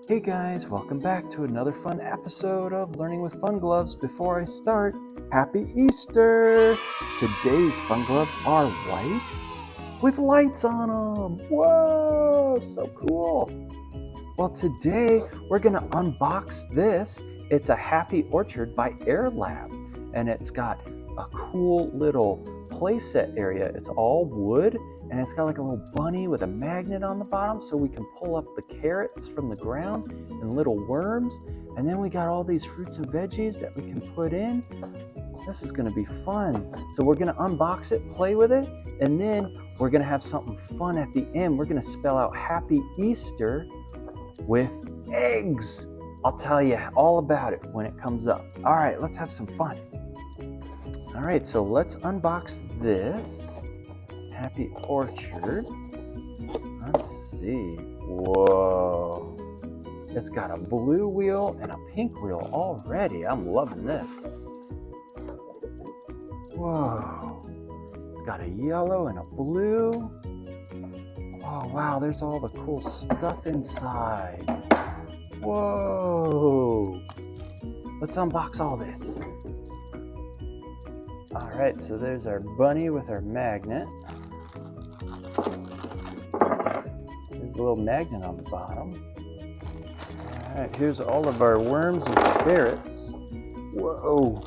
Hey guys, welcome back to another fun episode of Learning with Fun Gloves. Before I start, Happy Easter! Today's fun gloves are white with lights on them. Whoa, so cool! Well, today we're going to unbox this. It's a Happy Orchard by Air Lab, and it's got a cool little playset area. It's all wood, and it's got like a little bunny with a magnet on the bottom so we can pull up the carrots from the ground and little worms. And then we got all these fruits and veggies that we can put in. This is going to be fun. So we're going to unbox it, play with it, and then we're going to have something fun at the end. We're going to spell out Happy Easter with eggs. I'll tell you all about it when it comes up. All right, let's have some fun. All right, so let's unbox this Happy Orchard. Let's see. Whoa. It's got a blue wheel and a pink wheel already. I'm loving this. Whoa. It's got a yellow and a blue. Oh, wow, there's all the cool stuff inside. Whoa. Let's unbox all this. All right, so there's our bunny with our magnet. There's a little magnet on the bottom. All right, here's all of our worms and carrots. Whoa.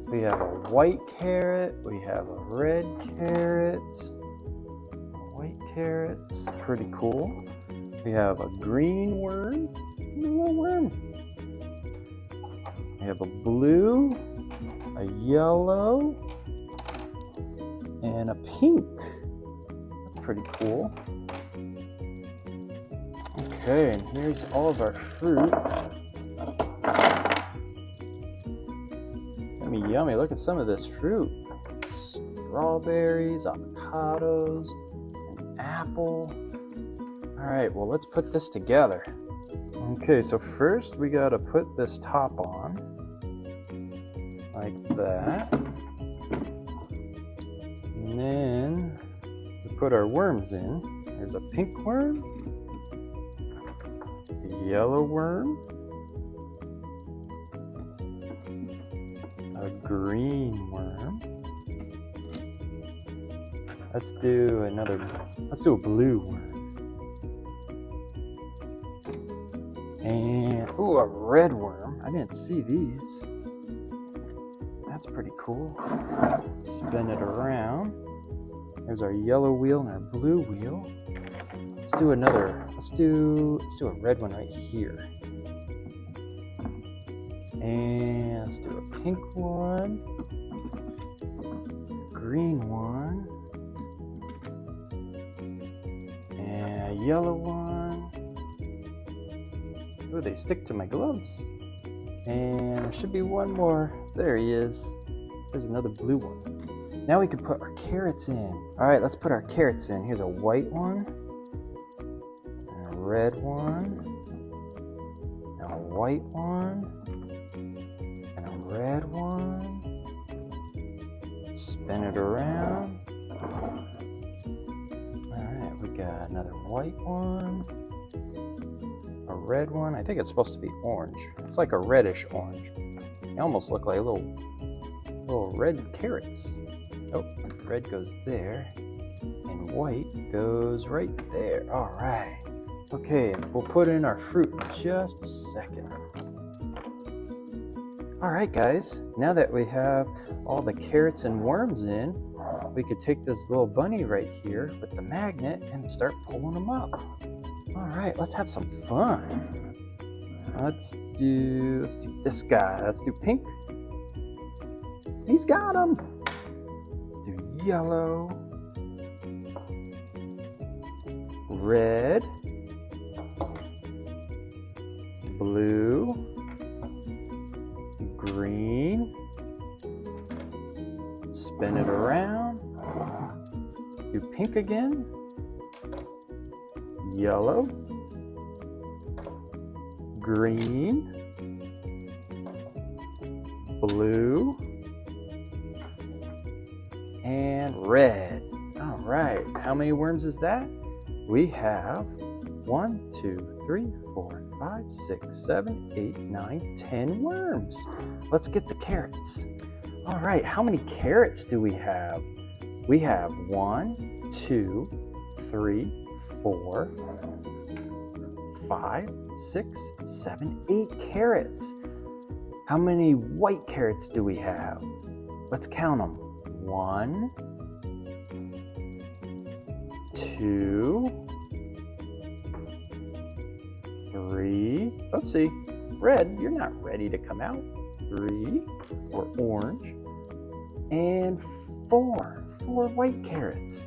We have a white carrot. We have a red carrot. White carrots, pretty cool. We have a green worm. Little worm. We have a blue, a yellow, and a pink. That's pretty cool. Okay, and here's all of our fruit. Yummy, yummy. Look at some of this fruit. Strawberries, avocados, an apple. All right, well, let's put this together. Okay, so first we gotta put this top on, like that. And then we put our worms in. There's a pink worm, a yellow worm, a green worm. Let's do a blue worm. And, ooh, a red worm. I didn't see these. That's pretty cool. Spin it around. There's our yellow wheel and our blue wheel. Let's do a red one right here. And let's do a pink one. Green one. And a yellow one. Ooh, they stick to my gloves. And there should be one more. There he is. There's another blue one. Now we can put our carrots in. All right, let's put our carrots in. Here's a white one, and a red one, and a white one, and a red one. Spin it around. All right, we got another white one. A red one. I think it's supposed to be orange. It's like a reddish orange. They almost look like little red carrots. Oh, red goes there, and white goes right there. All right. Okay, we'll put in our fruit in just a second. All right, guys. Now that we have all the carrots and worms in, we could take this little bunny right here with the magnet and start pulling them up. All right, let's have some fun. Let's do this guy. Let's do pink. He's got him. Let's do yellow, red, blue, green. Spin it around. Do pink again. Yellow, green, blue, and red. All right, how many worms is that? We have 1, 2, 3, 4, 5, 6, 7, 8, 9, 10 worms. Let's get the carrots. All right, how many carrots do we have? We have 1, 2, 3, 4, 5, 6, 7, 8 carrots. How many white carrots do we have? Let's count them. 1, 2, 3. Oopsie, red, you're not ready to come out. 3, or orange, and 4 white carrots.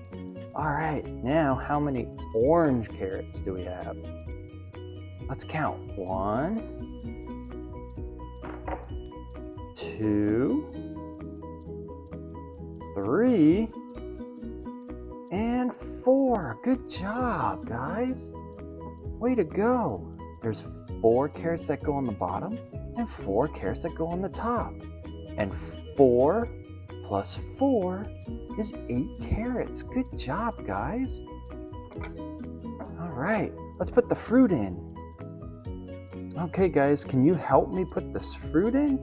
All right, now how many orange carrots do we have? Let's count. 1, 2, 3, and 4. Good job, guys. Way to go. There's 4 carrots that go on the bottom and 4 carrots that go on the top. And 4 plus 4 is 8 carrots. Good job, guys. All right, let's put the fruit in. Okay, guys, can you help me put this fruit in?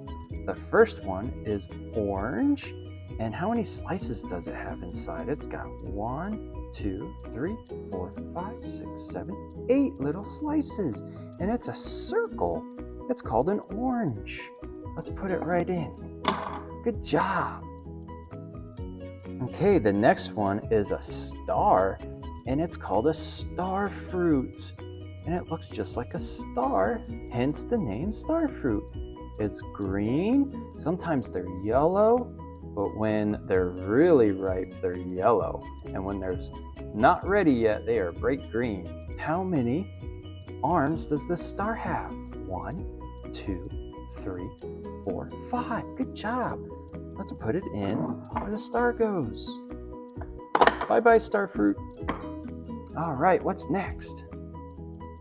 The first one is orange. And how many slices does it have inside? It's got 1, 2, 3, 4, 5, 6, 7, 8 little slices. And it's a circle. It's called an orange. Let's put it right in. Good job. Okay, the next one is a star, and it's called a star fruit. And it looks just like a star, hence the name star fruit. It's green, sometimes they're yellow, but when they're really ripe, they're yellow. And when they're not ready yet, they are bright green. How many arms does this star have? 1, 2, 3, 4, 5. Good job. Let's put it in where the star goes. Bye-bye, star fruit. All right, what's next?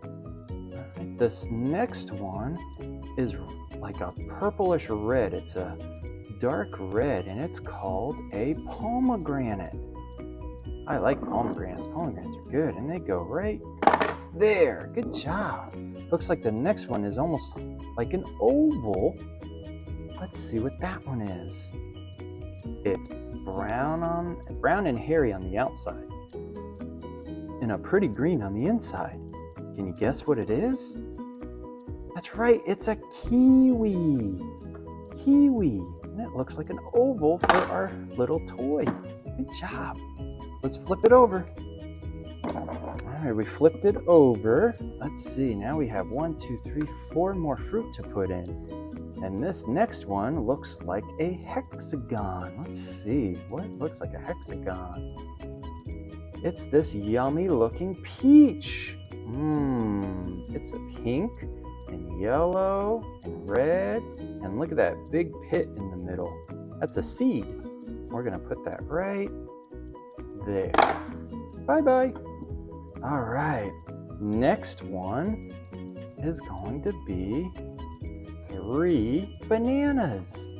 All right, this next one is like a purplish red. It's a dark red, and it's called a pomegranate. I like pomegranates. Pomegranates are good, and they go right there. Good job. Looks like the next one is almost like an oval. Let's see what that one is. It's brown and hairy on the outside, and a pretty green on the inside. Can you guess what it is? That's right, it's a kiwi. Kiwi. And it looks like an oval for our little toy. Good job. Let's flip it over. All right, we flipped it over. Let's see, now we have 1, 2, 3, 4 more fruit to put in. And this next one looks like a hexagon. Let's see, what looks like a hexagon? It's this yummy looking peach. It's a pink and yellow and red. And look at that big pit in the middle. That's a seed. We're gonna put that right there. Bye-bye. All right, next one is going to be 3 bananas.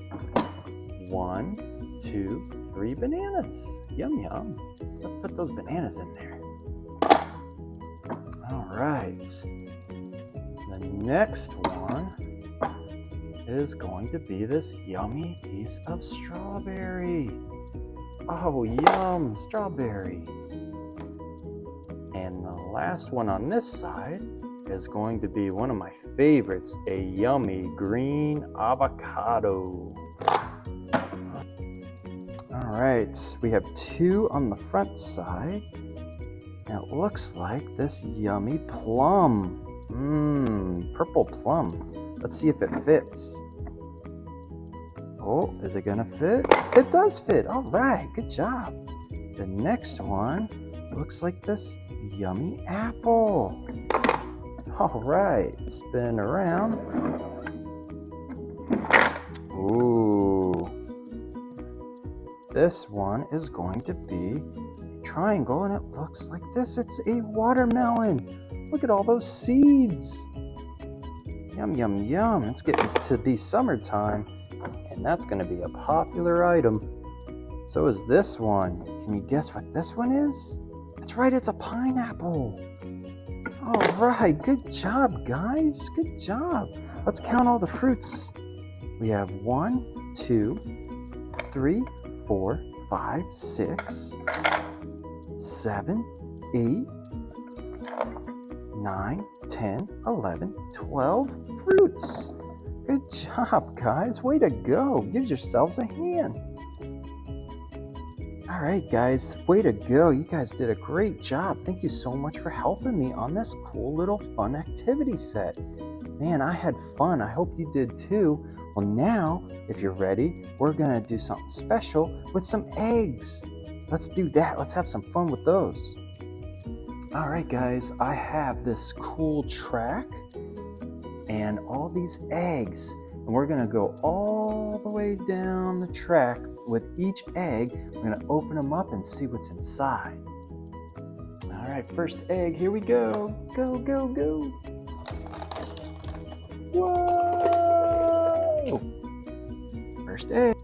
1, 2, 3 bananas. Yum, yum. Let's put those bananas in there. All right. The next one is going to be this yummy piece of strawberry. Oh, yum, strawberry. And the last one on this side is going to be one of my favorites, a yummy green avocado. All right, we have 2 on the front side. And it looks like this yummy plum. Purple plum. Let's see if it fits. Oh, is it gonna fit? It does fit. All right, good job. The next one looks like this yummy apple. All right, spin around. Ooh. This one is going to be a triangle, and it looks like this. It's a watermelon. Look at all those seeds. Yum, yum, yum. It's getting to be summertime, and that's going to be a popular item. So is this one. Can you guess what this one is? That's right, it's a pineapple. All right, good job, guys. Good job. Let's count all the fruits. We have 1, 2, 3, 4, 5, 6, 7, 8, 9, 10, 11, 12 fruits. Good job, guys. Way to go. Give yourselves a hand. All right, guys. Way to go. You guys did a great job. Thank you so much for helping me on this cool little fun activity set. Man, I had fun. I hope you did too. Well, now, if you're ready, we're going to do something special with some eggs. Let's do that. Let's have some fun with those. All right, guys. I have this cool track and all these eggs. And we're going to go all the way down the track with each egg. We're going to open them up and see what's inside. All right, first egg. Here we go. Go, go, go. Whoa! First egg.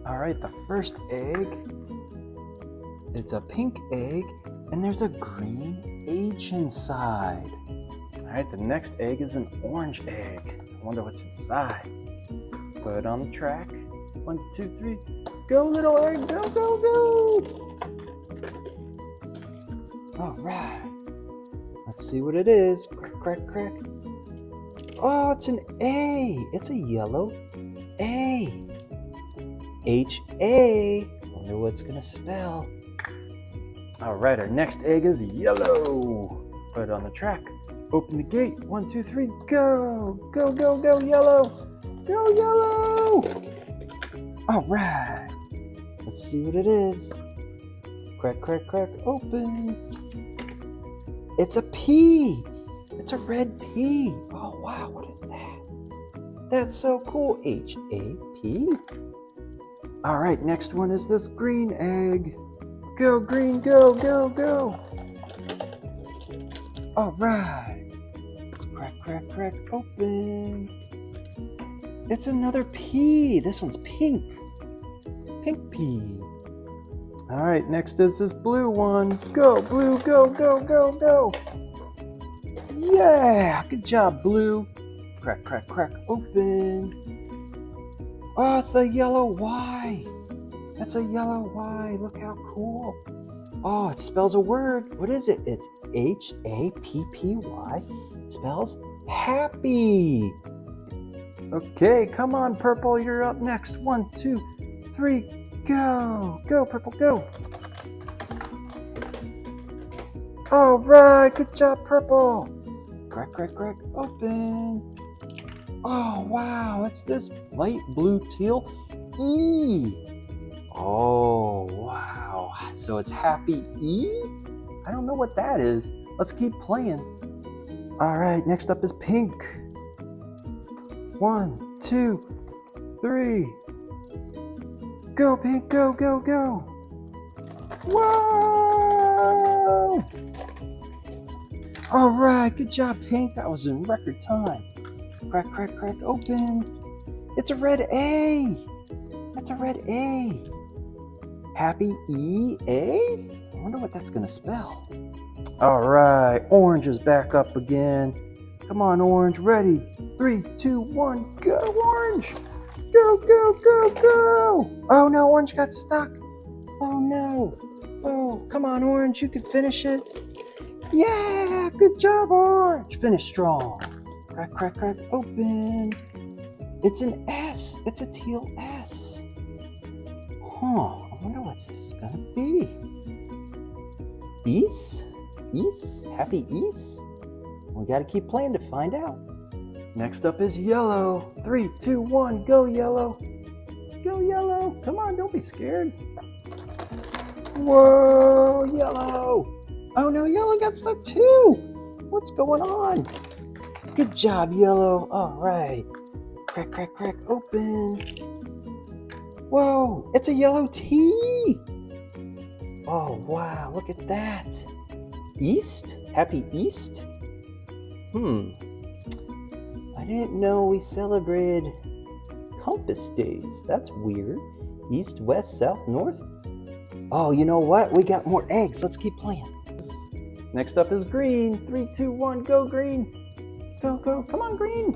All right, the first egg. It's a pink egg, and there's a green H inside. All right, the next egg is an orange egg. I wonder what's inside. Put it on the track. 1, 2, 3. Go, little egg. Go, go, go. All right. Let's see what it is. Crack, crack, crack. Oh, it's an A. It's a yellow A. H-A. Wonder what it's going to spell. All right, our next egg is yellow. Put it on the track. Open the gate. 1, 2, 3. Go. Go, go, go, yellow. Go, yellow. All right. Let's see what it is. Crack, crack, crack. Open. It's a P. It's a red P. Oh, wow. What is that? That's so cool. H-A-P. All right. Next one is this green egg. Go, green. Go, go, go. All right. Let's crack, crack, crack. Open. It's another P. This one's pink. Pink P. All right, next is this blue one. Go, blue, go, go, go, go. Yeah, good job, blue. Crack, crack, crack, open. Oh, it's the yellow Y. That's a yellow Y. Look how cool. Oh, it spells a word. What is it? It's H-A-P-P-Y. Spells happy. Okay, come on, purple. You're up next. 1, 2, 3, go. Go, purple, go. All right, good job, purple. Crack, crack, crack, open. Oh, wow, it's this light blue teal E. Oh, wow. So it's happy E? I don't know what that is. Let's keep playing. All right, next up is pink. 1, 2, 3. Go, pink, go, go, go. Whoa! All right, good job, pink. That was in record time. Crack, crack, crack, open. It's a red A. That's a red A. Happy E-A? I wonder what that's going to spell. All right, orange is back up again. Come on, orange, ready. 3, 2, 1, go, orange. Go, go, go, go. Oh, no, orange got stuck. Oh, no. Oh, come on, orange, you can finish it. Yeah, good job, orange. Finish strong. Crack, crack, crack, open. It's an S. It's a teal S. Huh, I wonder what's this gonna be. East? East? Happy East? We gotta keep playing to find out. Next up is yellow. 3, 2, 1, go yellow. Go yellow. Come on, don't be scared. Whoa, yellow. Oh no, yellow got stuck too. What's going on? Good job, yellow. All right. Crack, crack, crack, open. Whoa, it's a yellow T. Oh, wow, look at that. East? Happy East? I didn't know we celebrated compass days. That's weird. east, west, south, north? Oh, you know what? We got more eggs. Let's keep playing. Next up is green. 3, 2, 1, go green. Go, go. Come on, green.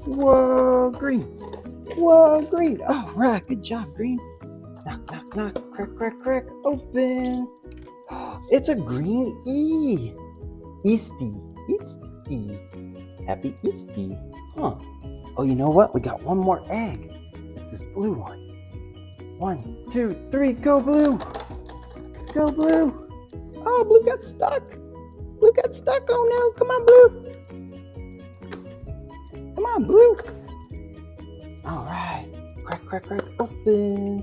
Whoa, green. Whoa, green. All right, good job, green. Knock, knock, knock. Crack, crack, crack. Open. It's a green E. Easty. Easty. Happy Easty. Huh. Oh, you know what? We got one more egg. It's this blue one. 1, 2, 3, go blue. Go blue. Oh, blue got stuck. Blue got stuck. Oh no. Come on, blue. Come on, blue. All right. Crack, crack, crack. Open.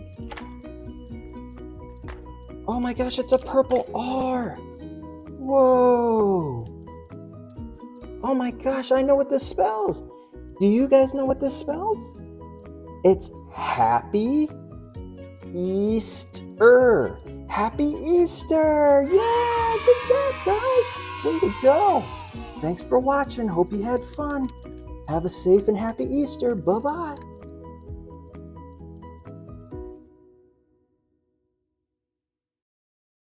Oh my gosh, it's a purple R. Whoa. Oh my gosh, I know what this spells. Do you guys know what this spells? It's Happy Easter. Happy Easter. Yeah, good job, guys. Way to go. Thanks for watching. Hope you had fun. Have a safe and happy Easter. Bye-bye.